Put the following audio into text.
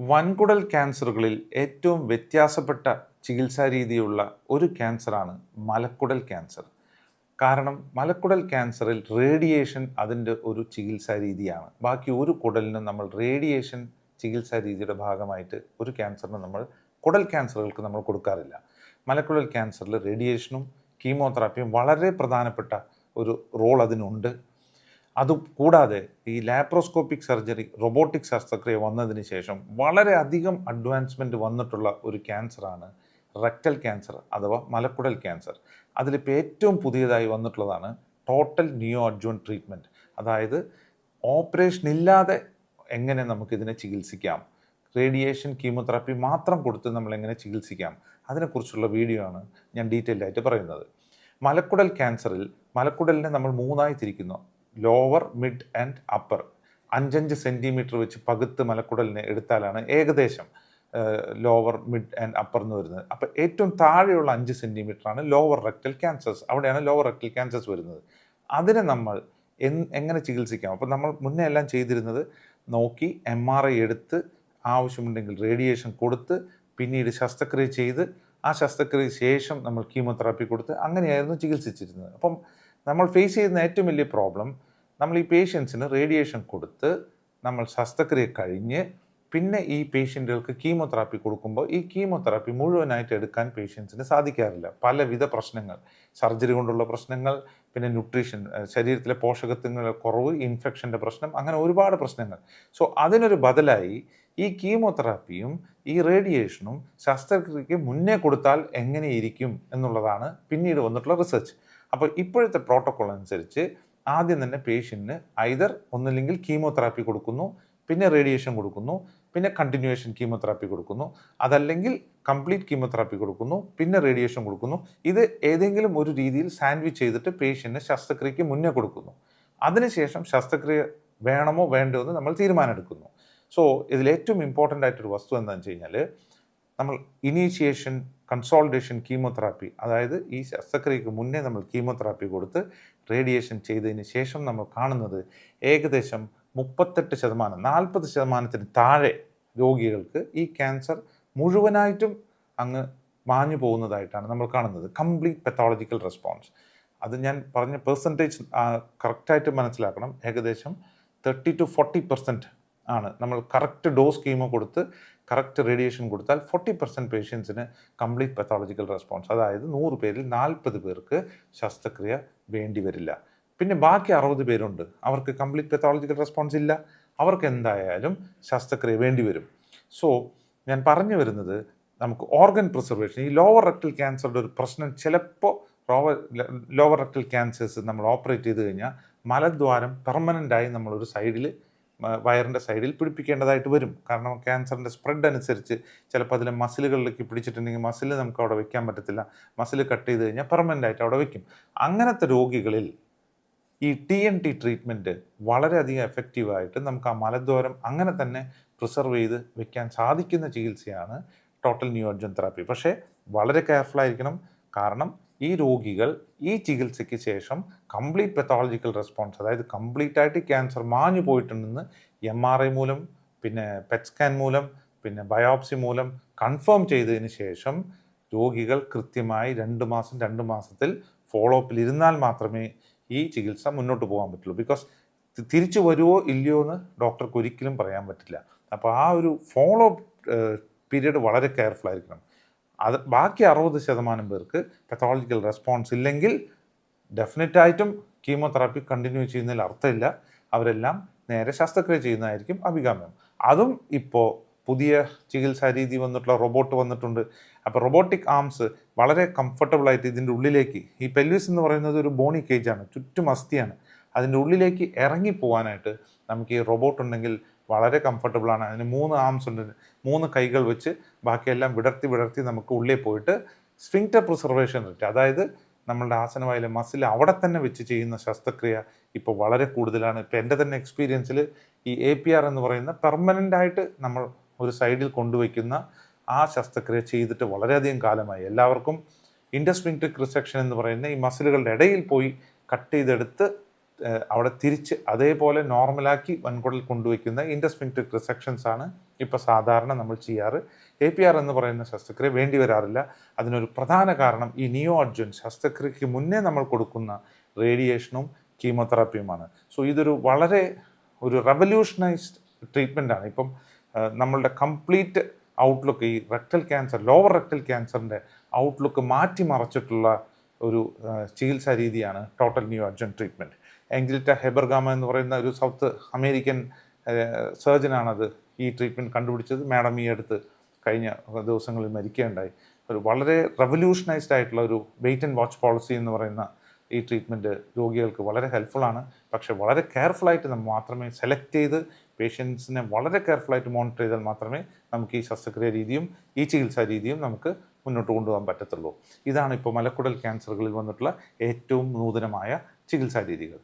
വൻകുടൽ ക്യാൻസറുകളിൽ ഏറ്റവും വ്യത്യാസപ്പെട്ട ചികിത്സാ രീതിയുള്ള ഒരു ക്യാൻസറാണ് മലക്കുടൽ ക്യാൻസർ. കാരണം മലക്കുടൽ ക്യാൻസറിൽ റേഡിയേഷൻ അതിൻ്റെ ഒരു ചികിത്സാ രീതിയാണ്. ബാക്കി ഒരു കുടലിനും നമ്മൾ റേഡിയേഷൻ ചികിത്സാ രീതിയുടെ ഭാഗമായിട്ട് ഒരു ക്യാൻസറിന് കുടൽ ക്യാൻസറുകൾക്ക് നമ്മൾ കൊടുക്കാറില്ല. മലക്കുടൽ ക്യാൻസറിൽ റേഡിയേഷനും കീമോതെറാപ്പിയും വളരെ പ്രധാനപ്പെട്ട ഒരു റോൾ അതിനുണ്ട്. അതുകൂടാതെ ഈ ലാപ്രോസ്കോപ്പിക് സർജറി, റൊബോട്ടിക് ശസ്ത്രക്രിയ വന്നതിന് ശേഷം വളരെയധികം അഡ്വാൻസ്മെൻറ്റ് വന്നിട്ടുള്ള ഒരു ക്യാൻസറാണ് റെക്ടൽ ക്യാൻസർ അഥവാ മലക്കുടൽ ക്യാൻസർ. അതിലിപ്പോൾ ഏറ്റവും പുതിയതായി വന്നിട്ടുള്ളതാണ് ടോട്ടൽ നിയോ അഡ്ജുവൻറ്റ് ട്രീറ്റ്മെൻറ്റ്. അതായത് ഓപ്പറേഷൻ ഇല്ലാതെ എങ്ങനെ നമുക്കിതിനെ ചികിത്സിക്കാം, റേഡിയേഷൻ കീമോതെറാപ്പി മാത്രം കൊടുത്ത് നമ്മൾ എങ്ങനെ ചികിത്സിക്കാം, അതിനെക്കുറിച്ചുള്ള വീഡിയോ ആണ് ഞാൻ ഡീറ്റെയിൽഡ് ആയിട്ട് പറയുന്നത്. മലക്കുടൽ ക്യാൻസറിൽ മലക്കുടലിനെ നമ്മൾ മൂന്നായി തിരിക്കുന്നു: lower, mid and upper. 5 centimetre വെച്ച് പകുത്ത് മലക്കുടലിനെ എടുത്താലാണ് ഏകദേശം ലോവർ, മിഡ് ആൻഡ് അപ്പർ എന്ന് വരുന്നത്. അപ്പോൾ ഏറ്റവും താഴെയുള്ള 5 സെൻറ്റിമീറ്ററാണ് ലോവർ റെക്ടൽ ക്യാൻസേഴ്സ്. അവിടെയാണ് ലോവർ റെക്ടൽ ക്യാൻസേഴ്സ് വരുന്നത്. അതിനെ നമ്മൾ എങ്ങനെ ചികിത്സിക്കാം? അപ്പോൾ നമ്മൾ മുന്നേ എല്ലാം ചെയ്തിരുന്നത് നോക്കി MRI എടുത്ത് ആവശ്യമുണ്ടെങ്കിൽ റേഡിയേഷൻ കൊടുത്ത് പിന്നീട് ശസ്ത്രക്രിയ ചെയ്ത് ആ ശസ്ത്രക്രിയ ശേഷം നമ്മൾ കീമോതെറാപ്പി കൊടുത്ത് അങ്ങനെയായിരുന്നു ചികിത്സിച്ചിരുന്നത്. അപ്പം നമ്മൾ ഫേസ് ചെയ്യുന്ന ഏറ്റവും വലിയ പ്രോബ്ലം, നമ്മൾ ഈ പേഷ്യൻസിന് റേഡിയേഷൻ കൊടുത്ത് നമ്മൾ ശസ്ത്രക്രിയ കഴിഞ്ഞ് പിന്നെ ഈ പേഷ്യൻറ്റുകൾക്ക് കീമോതെറാപ്പി കൊടുക്കുമ്പോൾ ഈ കീമോതെറാപ്പി മുഴുവനായിട്ട് എടുക്കാൻ പേഷ്യൻസിന് സാധിക്കാറില്ല. പലവിധ പ്രശ്നങ്ങൾ, സർജറി കൊണ്ടുള്ള പ്രശ്നങ്ങൾ, പിന്നെ ന്യൂട്രീഷൻ, ശരീരത്തിലെ പോഷകത്വങ്ങളുടെ കുറവ്, ഇൻഫെക്ഷൻ്റെ പ്രശ്നം, അങ്ങനെ ഒരുപാട് പ്രശ്നങ്ങൾ. സോ അതിനൊരു ബദലായി ഈ കീമോതെറാപ്പിയും ഈ റേഡിയേഷനും ശസ്ത്രക്രിയയ്ക്ക് മുന്നേ കൊടുത്താൽ എങ്ങനെയിരിക്കും എന്നുള്ളതാണ് പിന്നീട് വന്നിട്ടുള്ള റിസർച്ച്. അപ്പോൾ ഇപ്പോഴത്തെ പ്രോട്ടോക്കോൾ അനുസരിച്ച് ആദ്യം തന്നെ പേഷ്യൻറ്റിന് ഐദർ ഒന്നില്ലെങ്കിൽ കീമോതെറാപ്പി കൊടുക്കുന്നു, പിന്നെ റേഡിയേഷൻ കൊടുക്കുന്നു, പിന്നെ കണ്ടിന്യൂവേഷൻ കീമോതെറാപ്പി കൊടുക്കുന്നു, അതല്ലെങ്കിൽ കംപ്ലീറ്റ് കീമോതെറാപ്പി കൊടുക്കുന്നു, പിന്നെ റേഡിയേഷൻ കൊടുക്കുന്നു. ഇത് ഏതെങ്കിലും ഒരു രീതിയിൽ സാൻഡ്വിച്ച് ചെയ്തിട്ട് പേഷ്യൻറ്റിന് ശസ്ത്രക്രിയയ്ക്ക് മുന്നേ കൊടുക്കുന്നു. അതിനുശേഷം ശസ്ത്രക്രിയ വേണമോ വേണ്ടോ എന്ന് നമ്മൾ തീരുമാനമെടുക്കുന്നു. സോ ഇതിൽ ഏറ്റവും ഇമ്പോർട്ടൻ്റ് ആയിട്ടൊരു വസ്തു എന്താണെന്ന് വെച്ച് കഴിഞ്ഞാൽ, നമ്മൾ ഇനീഷ്യേഷൻ കൺസോൾട്ടേഷൻ കീമോതെറാപ്പി, അതായത് ഈ ശസ്ത്രക്രിയയ്ക്ക് മുന്നേ നമ്മൾ കീമോതെറാപ്പി കൊടുത്ത് റേഡിയേഷൻ ചെയ്തതിന് ശേഷം നമ്മൾ കാണുന്നത് ഏകദേശം 38%, 40% താഴെ രോഗികൾക്ക് ഈ ക്യാൻസർ മുഴുവനായിട്ടും അങ്ങ് മാഞ്ഞു പോകുന്നതായിട്ടാണ് നമ്മൾ കാണുന്നത്. Complete pathological response. അത് ഞാൻ പറഞ്ഞ പെർസെൻറ്റേജ് കറക്റ്റായിട്ട് മനസ്സിലാക്കണം. ഏകദേശം 30 to 40% ആണ്. നമ്മൾ കറക്റ്റ് ഡോസ് കീമോ കൊടുത്ത് കറക്റ്റ് റേഡിയേഷൻ കൊടുത്താൽ 40% പേഷ്യൻസിന് കംപ്ലീറ്റ് പെത്തോളജിക്കൽ റെസ്പോൺസ്, അതായത് 100 പേരിൽ 40 പേർക്ക് ശസ്ത്രക്രിയ വേണ്ടി വരില്ല. പിന്നെ ബാക്കി 60 പേരുണ്ട്, അവർക്ക് കംപ്ലീറ്റ് പെത്തോളജിക്കൽ റെസ്പോൺസ് ഇല്ല, അവർക്ക് എന്തായാലും ശസ്ത്രക്രിയ വേണ്ടി വരും. സോ ഞാൻ പറഞ്ഞു വരുന്നത്, നമുക്ക് ഓർഗൻ പ്രിസർവേഷൻ, ഈ ലോവർ റെക്ടൽ ക്യാൻസറുടെ ഒരു പ്രശ്നം, ചിലപ്പോൾ ലോവർ റെക്ടൽ ക്യാൻസേഴ്സ് നമ്മൾ ഓപ്പറേറ്റ് ചെയ്ത് കഴിഞ്ഞാൽ മലദ്വാരം പെർമനൻ്റായി നമ്മളൊരു സൈഡിൽ, വയറിൻ്റെ സൈഡിൽ പിടിപ്പിക്കേണ്ടതായിട്ട് വരും. കാരണം ക്യാൻസറിൻ്റെ സ്പ്രെഡ് അനുസരിച്ച് ചിലപ്പോൾ അതിലെ മസിലുകളിലേക്ക് പിടിച്ചിട്ടുണ്ടെങ്കിൽ മസിൽ നമുക്ക് അവിടെ വെക്കാൻ പറ്റത്തില്ല. മസിൽ കട്ട് ചെയ്ത് കഴിഞ്ഞാൽ പെർമനൻ്റ് ആയിട്ട് അവിടെ വെക്കും. അങ്ങനത്തെ രോഗികളിൽ ഈ TNT ട്രീറ്റ്മെൻറ്റ് വളരെയധികം എഫക്റ്റീവായിട്ട് നമുക്ക് ആ മലദ്വാരം അങ്ങനെ തന്നെ പ്രിസർവ് ചെയ്ത് വെക്കാൻ സാധിക്കുന്ന ചികിത്സയാണ് ടോട്ടൽ ന്യൂ അഡ്ജുവൻറ്റ് തെറാപ്പി. പക്ഷേ വളരെ കെയർഫുൾ ആയിരിക്കണം. കാരണം ഈ രോഗികൾ ഈ ചികിത്സയ്ക്ക് ശേഷം കംപ്ലീറ്റ് പെത്തോളജിക്കൽ റെസ്പോൺസ്, അതായത് കംപ്ലീറ്റ് ആയിട്ട് ക്യാൻസർ മാഞ്ഞു പോയിട്ടുണ്ടെന്ന് MRI മൂലം, പിന്നെ PET സ്കാൻ മൂലം, പിന്നെ ബയോപ്സി മൂലം കൺഫേം ചെയ്തതിന് ശേഷം രോഗികൾ കൃത്യമായി 2 മാസം 2 മാസത്തിൽ ഫോളോ അപ്പിൽ ഇരുന്നാൽ മാത്രമേ ഈ ചികിത്സ മുന്നോട്ട് പോകാൻ പറ്റുള്ളൂ. ബിക്കോസ് തിരിച്ചു വരുമോ ഇല്ലയോ എന്ന് ഡോക്ടർക്ക് ഒരിക്കലും പറയാൻ പറ്റില്ല. അപ്പോൾ ആ ഒരു ഫോളോ പീരീഡ് വളരെ കെയർഫുൾ ആയിരിക്കണം. അത് ബാക്കി 60% പേർക്ക് പെത്തോളജിക്കൽ റെസ്പോൺസ് ഇല്ലെങ്കിൽ ഡെഫിനറ്റായിട്ടും കീമോതെറാപ്പി കണ്ടിന്യൂ ചെയ്യുന്നതിൽ അർത്ഥമില്ല. അവരെല്ലാം നേരെ ശസ്ത്രക്രിയ ചെയ്യുന്നതായിരിക്കും അഭികാമ്യം. അതും ഇപ്പോൾ പുതിയ ചികിത്സാ രീതി വന്നിട്ടുള്ള റോബോട്ട് വന്നിട്ടുണ്ട്. അപ്പോൾ റോബോട്ടിക് ആംസ് വളരെ കംഫർട്ടബിളായിട്ട് ഇതിൻ്റെ ഉള്ളിലേക്ക്, ഈ പെൽവിസ് എന്ന് പറയുന്നത് ഒരു ബോണി കേജാണ്, ചുറ്റും അസ്ഥിയാണ്, അതിൻ്റെ ഉള്ളിലേക്ക് ഇറങ്ങിപ്പോവാനായിട്ട് നമുക്ക് ഈ റോബോട്ട് ഉണ്ടെങ്കിൽ വളരെ കംഫർട്ടബിളാണ്. അതിന് 3 ആംസ് ഉണ്ട്, 3 കൈകൾ വെച്ച് ബാക്കിയെല്ലാം വിടർത്തി നമുക്ക് ഉള്ളിൽ പോയിട്ട് സ്ഫിങ്ക്റ്റർ പ്രിസർവേഷൻ റേറ്റ്, അതായത് നമ്മളുടെ ആസനവായിലെ മസിൽ അവിടെ തന്നെ വെച്ച് ചെയ്യുന്ന ശസ്ത്രക്രിയ ഇപ്പോൾ വളരെ കൂടുതലാണ്. ഇപ്പോൾ എൻ്റെ തന്നെ എക്സ്പീരിയൻസിൽ ഈ APR എന്ന് പറയുന്ന പെർമനൻ്റായിട്ട് നമ്മൾ ഒരു സൈഡിൽ കൊണ്ടുവയ്ക്കുന്ന ആ ശസ്ത്രക്രിയ ചെയ്തിട്ട് വളരെയധികം കാലമായി. എല്ലാവർക്കും ഇൻറ്റർസ്ഫിങ്ക്റ്റിക് റിസെക്ഷൻ എന്ന് പറയുന്ന ഈ മസിലുകളുടെ ഇടയിൽ പോയി കട്ട് ചെയ്തെടുത്ത് അവിടെ തിരിച്ച് അതേപോലെ നോർമലാക്കി വൻകുടൽ കൊണ്ടുവയ്ക്കുന്ന ഇൻഡസ്ഫിൻക്ട്രിക് റിസെക്ഷൻസ് ആണ് ഇപ്പോൾ സാധാരണ നമ്മൾ ചെയ്യാറ്. APR എന്ന് പറയുന്ന ശസ്ത്രക്രിയ വേണ്ടി വരാറില്ല. അതിനൊരു പ്രധാന കാരണം ഈ നിയോ അഡ്ജുവൻറ്റ് ശസ്ത്രക്രിയയ്ക്ക് മുന്നേ നമ്മൾ കൊടുക്കുന്ന റേഡിയേഷനും കീമോതെറാപ്പിയുമാണ്. സോ ഇതൊരു വളരെ ഒരു റെവല്യൂഷനൈസ്ഡ് ട്രീറ്റ്മെൻ്റ് ആണ്. ഇപ്പം നമ്മളുടെ കംപ്ലീറ്റ് ഔട്ട്ലുക്ക് ഈ റെക്ടൽ ക്യാൻസർ, ലോവർ റെക്ടൽ ക്യാൻസറിൻ്റെ ഔട്ട്ലുക്ക് മാറ്റിമറിച്ചിട്ടുള്ള ഒരു ചികിത്സാ രീതിയാണ് ടോട്ടൽ നിയോ അഡ്ജുവൻറ്റ് ട്രീറ്റ്മെൻറ്റ്. എങ്കിലിറ്റ ഹെബർഗാമ എന്ന് പറയുന്ന ഒരു സൗത്ത് അമേരിക്കൻ സർജനാണത് ഈ ട്രീറ്റ്മെൻറ്റ് കണ്ടുപിടിച്ചത്. മാഡം ഈ അടുത്ത് കഴിഞ്ഞ ദിവസങ്ങളിൽ മരിക്കുകയുണ്ടായി. ഒരു വളരെ റെവല്യൂഷനൈസ്ഡ് ആയിട്ടുള്ള ഒരു വെയിറ്റ് ആൻഡ് വാച്ച് പോളിസി എന്ന് പറയുന്ന ഈ ട്രീറ്റ്മെൻറ്റ് രോഗികൾക്ക് വളരെ ഹെൽപ്ഫുള്ളാണ്. പക്ഷേ വളരെ കെയർഫുള്ളായിട്ട് നമ്മൾ മാത്രമേ സെലക്ട് ചെയ്ത് പേഷ്യൻസിനെ വളരെ കെയർഫുള്ളായിട്ട് മോണിറ്റർ ചെയ്താൽ മാത്രമേ നമുക്ക് ഈ ശസ്ത്രക്രിയ രീതിയും ഈ ചികിത്സാ രീതിയും നമുക്ക് മുന്നോട്ട് കൊണ്ടുപോകാൻ പറ്റത്തുള്ളൂ. ഇതാണ് ഇപ്പോൾ മലക്കുടൽ ക്യാൻസറുകളിൽ വന്നിട്ടുള്ള ഏറ്റവും നൂതനമായ ചികിത്സാ രീതികൾ.